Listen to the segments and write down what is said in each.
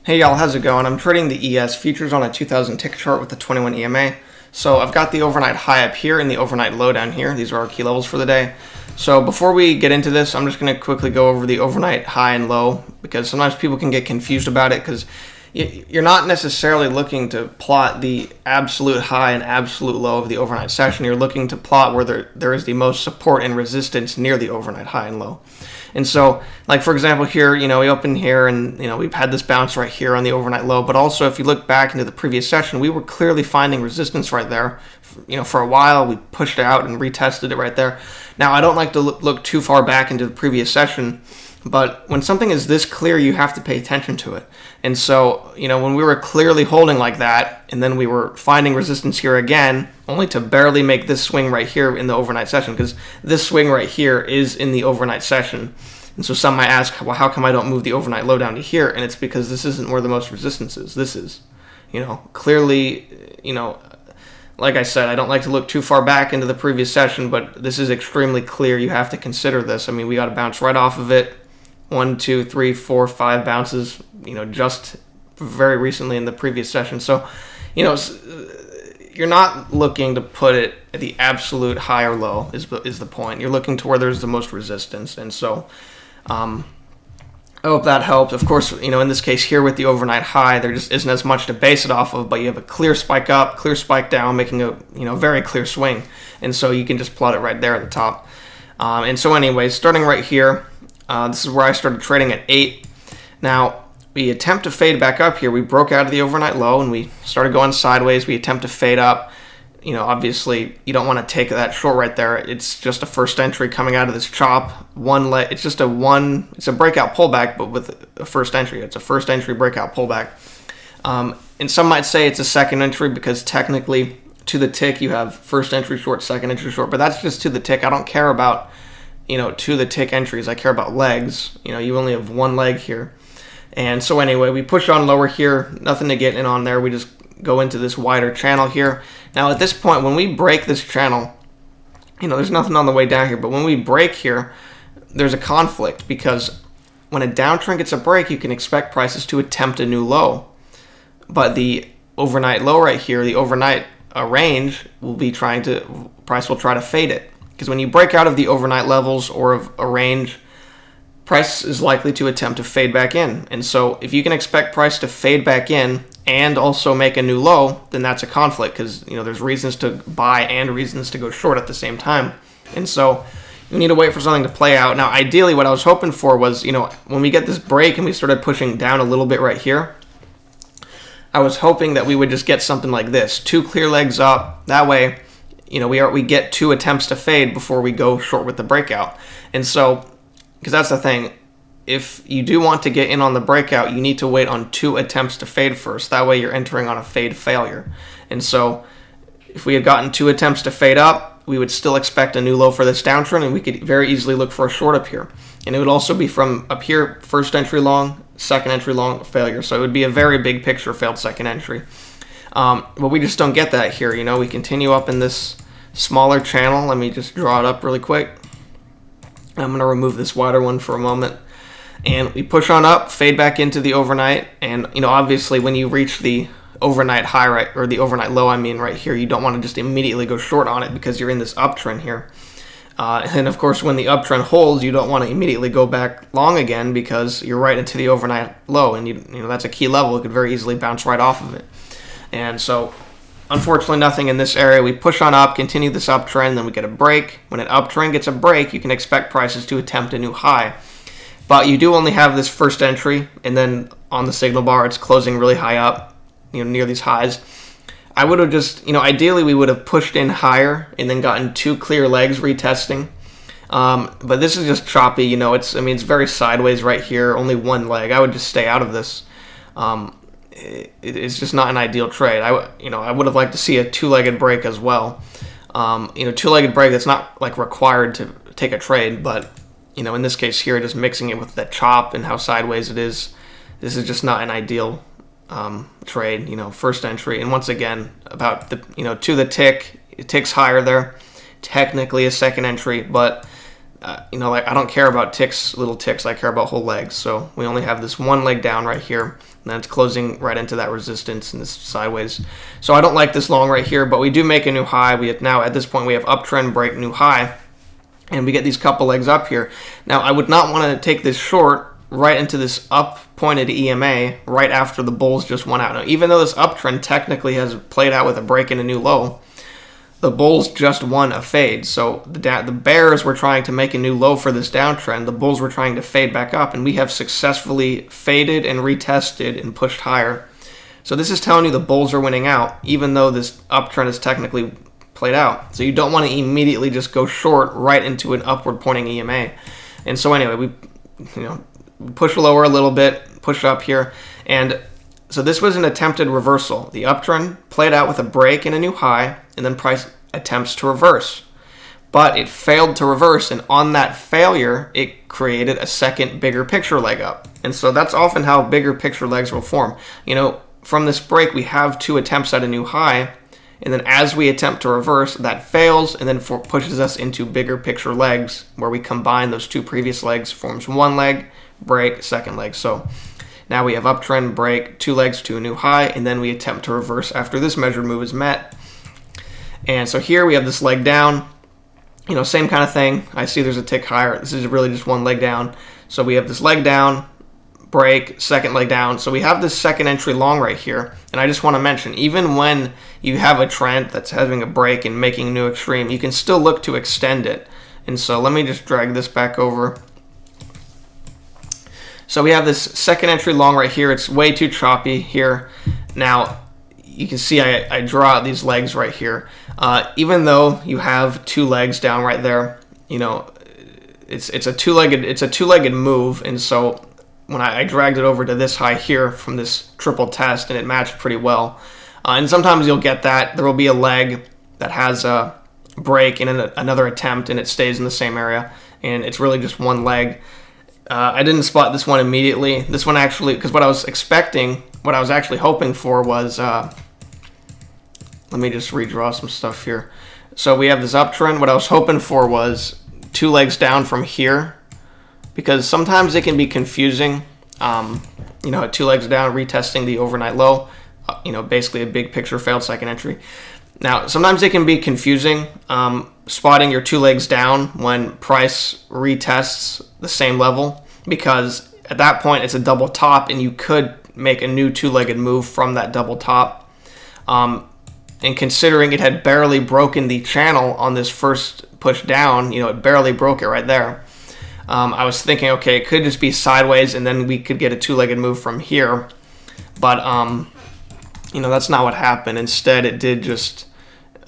Hey y'all, how's it going? I'm trading the ES futures on a 2000 tick chart with the 21 EMA. So I've got the overnight high up here and the overnight low down here. These are our key levels for the day. So before we get into this, I'm just going to quickly go over the overnight high and low because sometimes people can get confused about it because you're not necessarily looking to plot the absolute high and absolute low of the overnight session. You're looking to plot where there is the most support and resistance near the overnight high and low. And so, like for example here, we open here and, we've had this bounce right here on the overnight low. But also, if you look back into the previous session, we were clearly finding resistance right there. For a while, we pushed it out and retested it right there. Now, I don't like to look too far back into the previous session, but when something is this clear, you have to pay attention to it. And so, when we were clearly holding like that, and then we were finding resistance here again, only to barely make this swing right here in the overnight session, because this swing right here is in the overnight session. And so some might ask, well, how come I don't move the overnight low down to here? And it's because this isn't where the most resistance is. This is, clearly, like I said, I don't like to look too far back into the previous session, but this is extremely clear. You have to consider this. I mean, we got to bounce right off of it. 1, 2, 3, 4, 5 bounces, just very recently in the previous session. So, you're not looking to put it at the absolute high or low is the point. You're looking to where there's the most resistance. And so, I hope that helped. Of course, in this case here with the overnight high, there just isn't as much to base it off of, but you have a clear spike up, clear spike down, making a, very clear swing. And so you can just plot it right there at the top. And so anyways, starting right here, this is where I started trading at 8. Now, we attempt to fade back up here. We broke out of the overnight low and we started going sideways. We attempt to fade up. Obviously, you don't want to take that short right there. It's just a first entry coming out of this chop. One leg. It's a breakout pullback, but with a first entry. It's a first entry breakout pullback. And some might say it's a second entry because technically, to the tick, you have first entry short, second entry short. But that's just to the tick. I don't care about to the tick entries. I care about legs. You only have one leg here. And so anyway, we push on lower here. Nothing to get in on there. We just go into this wider channel here. Now at this point, when we break this channel, there's nothing on the way down here. But when we break here, there's a conflict because when a downtrend gets a break, you can expect prices to attempt a new low. But the overnight low right here, the overnight range, price will try to fade it. Because when you break out of the overnight levels or of a range, price is likely to attempt to fade back in. And so if you can expect price to fade back in and also make a new low, then that's a conflict because, there's reasons to buy and reasons to go short at the same time. And so you need to wait for something to play out. Now, ideally, what I was hoping for was, when we get this break and we started pushing down a little bit right here, I was hoping that we would just get something like this. 2 clear legs up. That way, we get 2 attempts to fade before we go short with the breakout. And so, because that's the thing, if you do want to get in on the breakout, you need to wait on 2 attempts to fade first. That way you're entering on a fade failure. And so, if we had gotten 2 attempts to fade up, we would still expect a new low for this downtrend, and we could very easily look for a short up here. And it would also be from up here, first entry long, second entry long, failure. So it would be a very big picture failed second entry. But we just don't get that here. We continue up in this smaller channel. Let me just draw it up really quick. I'm going to remove this wider one for a moment. And we push on up, fade back into the overnight. And, obviously when you reach the overnight high, right, or the overnight low, right here, you don't want to just immediately go short on it because you're in this uptrend here. And of course, when the uptrend holds, you don't want to immediately go back long again because you're right into the overnight low. And, that's a key level. It could very easily bounce right off of it. And so, unfortunately, nothing in this area. We push on up, continue this uptrend, then we get a break. When an uptrend gets a break, you can expect prices to attempt a new high. But you do only have this first entry, and then on the signal bar, it's closing really high up, near these highs. I would have just, ideally, we would have pushed in higher and then gotten 2 clear legs retesting. But this is just choppy, it's very sideways right here, only 1 leg. I would just stay out of this. It's just not an ideal trade. I would have liked to see a 2-legged break as well. 2-legged break that's not like required to take a trade, but in this case here, just mixing it with that chop and how sideways it is, this is just not an ideal trade. First entry, and once again about the to the tick, it ticks higher there. Technically a second entry, but like I don't care about ticks, little ticks. I care about whole legs. So we only have this one leg down right here, and then it's closing right into that resistance and this sideways. So I don't like this long right here, but we do make a new high. We have now at this point we have uptrend, break, new high, and we get these couple legs up here. Now I would not want to take this short right into this up pointed EMA right after the bulls just went out. Now even though this uptrend technically has played out with a break and a new low, the bulls just won a fade. So the bears were trying to make a new low for this downtrend. The bulls were trying to fade back up, and we have successfully faded and retested and pushed higher. So this is telling you the bulls are winning out, even though this uptrend is technically played out. So you don't want to immediately just go short right into an upward pointing EMA. And so anyway, we push lower a little bit, push up here, and so this was an attempted reversal. The uptrend played out with a break and a new high, and then price attempts to reverse. But it failed to reverse, and on that failure, it created a second bigger picture leg up. And so that's often how bigger picture legs will form. From this break, we have 2 attempts at a new high, and then as we attempt to reverse, that fails, and then pushes us into bigger picture legs, where we combine those 2 previous legs, forms one leg, break, second leg. So now we have uptrend, break, 2 legs to a new high, and then we attempt to reverse after this measured move is met. And so here we have this leg down, same kind of thing. I see there's a tick higher. This is really just one leg down. So we have this leg down, break, second leg down. So we have this second entry long right here. And I just want to mention, even when you have a trend that's having a break and making a new extreme, you can still look to extend it. And so let me just drag this back over. So we have this second entry long right here. It's way too choppy here. Now, you can see I draw out these legs right here. Even though you have 2 legs down right there, it's a two-legged move. And so when I dragged it over to this high here from this triple test, and it matched pretty well. And sometimes you'll get that. There will be a leg that has a break and another attempt, and it stays in the same area. And it's really just one leg. I didn't spot this one immediately. This one actually, because what I was actually hoping for was, let me just redraw some stuff here. So we have this uptrend. What I was hoping for was 2 legs down from here, because sometimes it can be confusing, at 2 legs down, retesting the overnight low, basically a big picture failed second entry. Now, sometimes it can be confusing spotting your 2 legs down when price retests the same level, because at that point it's a double top and you could make a new 2-legged move from that double top. And considering it had barely broken the channel on this first push down, it barely broke it right there. I was thinking, okay, it could just be sideways and then we could get a 2-legged move from here. But, that's not what happened. Instead, it did just,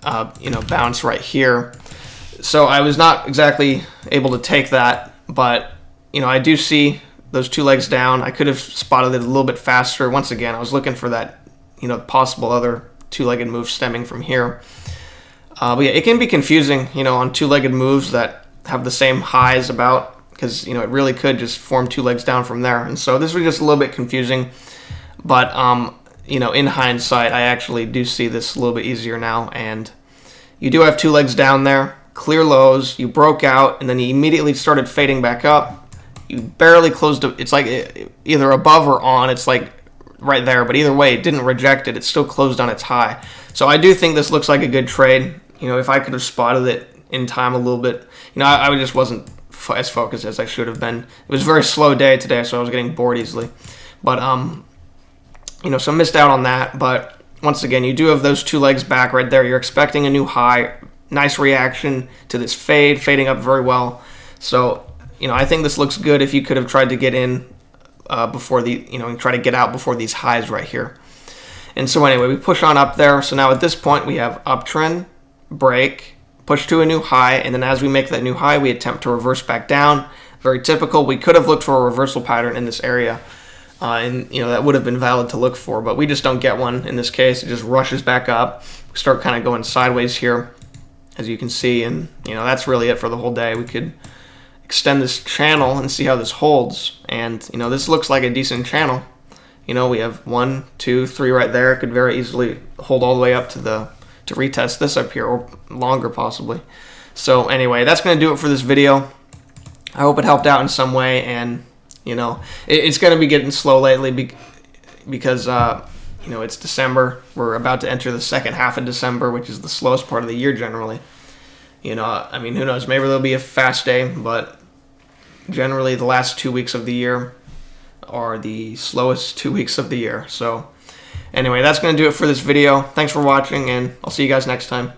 bounce right here. So I was not exactly able to take that, but, I do see those 2 legs down. I could have spotted it a little bit faster. Once again, I was looking for that, possible other 2-legged move stemming from here. But yeah, it can be confusing, on 2-legged moves that have the same highs about, because, it really could just form 2 legs down from there. And so this was just a little bit confusing, but, in hindsight, I actually do see this a little bit easier now, and you do have 2 legs down there, clear lows, you broke out, and then you immediately started fading back up. You barely closed, it's like either above or on, it's like right there, but either way, it didn't reject it, it still closed on its high. So I do think this looks like a good trade. If I could have spotted it in time a little bit, I just wasn't as focused as I should have been. It was a very slow day today, so I was getting bored easily. But, so missed out on that. But once again, you do have those 2 legs back right there. You're expecting a new high. Nice reaction to this fading up very well. So, I think this looks good if you could have tried to get in before and try to get out before these highs right here. And so anyway, we push on up there. So now at this point, we have uptrend, break, push to a new high, and then as we make that new high, we attempt to reverse back down. Very typical. We could have looked for a reversal pattern in this area, and that would have been valid to look for, but we just don't get one in this case. It just rushes back up. We start kind of going sideways here, as you can see, and that's really it for the whole day. We could extend this channel and see how this holds, and this looks like a decent channel. We have 1, 2, 3 right there. It could very easily hold all the way up to retest this up here, or longer possibly. So anyway, that's going to do it for this video. I hope it helped out in some way, and it's going to be getting slow lately because it's December. We're about to enter the second half of December, which is the slowest part of the year generally. Who knows? Maybe there'll be a fast day, but generally the last 2 weeks of the year are the slowest 2 weeks of the year. So anyway, that's going to do it for this video. Thanks for watching, and I'll see you guys next time.